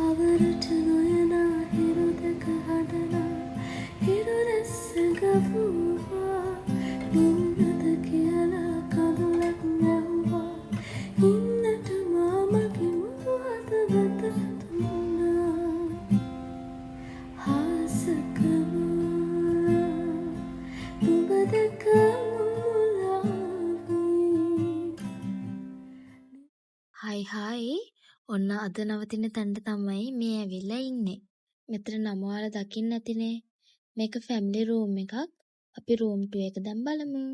අවරට නොයනා හිරු දෙක හඬනා හිරු රැස්ස ගවුවා නින්නද කියලා කඳුලක් නැව්වා ඉන්නට මාමගේ මුහුද වෙත දුන්නා හාසකම නුඹ දැක හයි ඔන්න අද නවතින තැනට තමයි මේ ඇවිල්ලා ඉන්නේ. මෙතන නම ඔයාලා දකින්න ඇතිනේ. මේක ෆැමිලි රූම් එකක්. අපි රූම් 2 එක දැන් බලමු.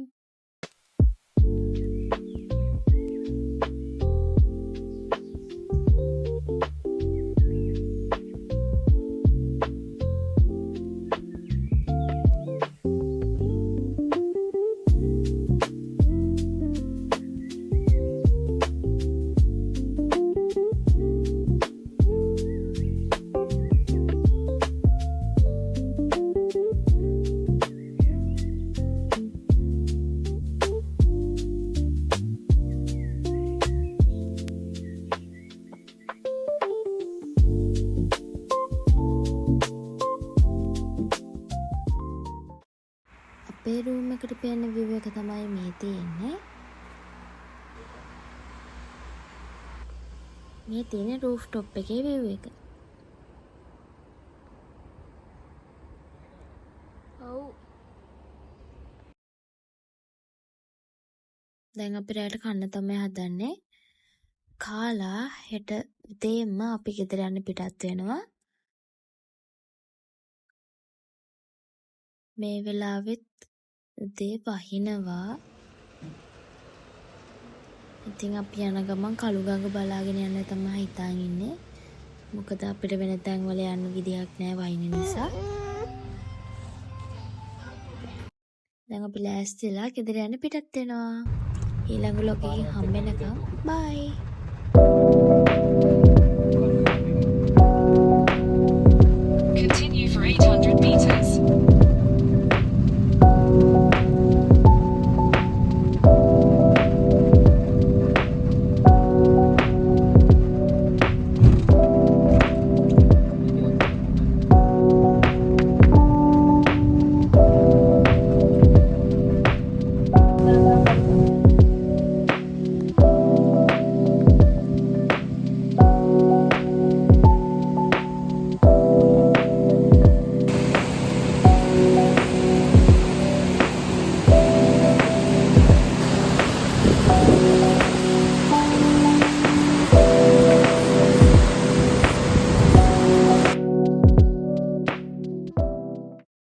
අපේ රූම් එකට පේන view එක තමයි මේ තියෙන්නේ. මේ තියෙන roof top එකේ view එක. ඔව්. දැන් අපි රැයට කන්න තමයි හදන්නේ. කාලා හෙට උදේම අපි ගෙදර යන්න පිටත් වෙනවා. මේ වෙලාවෙත් උදේ වහිනවා. ඉතින් අපි යන ගමන් කළුගඟ බලාගෙන යන්න තමයි හිතාන් ඉන්නේ. මොකද අපිට වෙන තැන් වල යන්න විදියක් නැහැ වහින නිසා. දැන් අපි ලෑස්තිලා ගෙදර යන්න පිටත් වෙනවා. ඊළඟ ලෝකෙකින් හම්බ වෙනකම් බයි.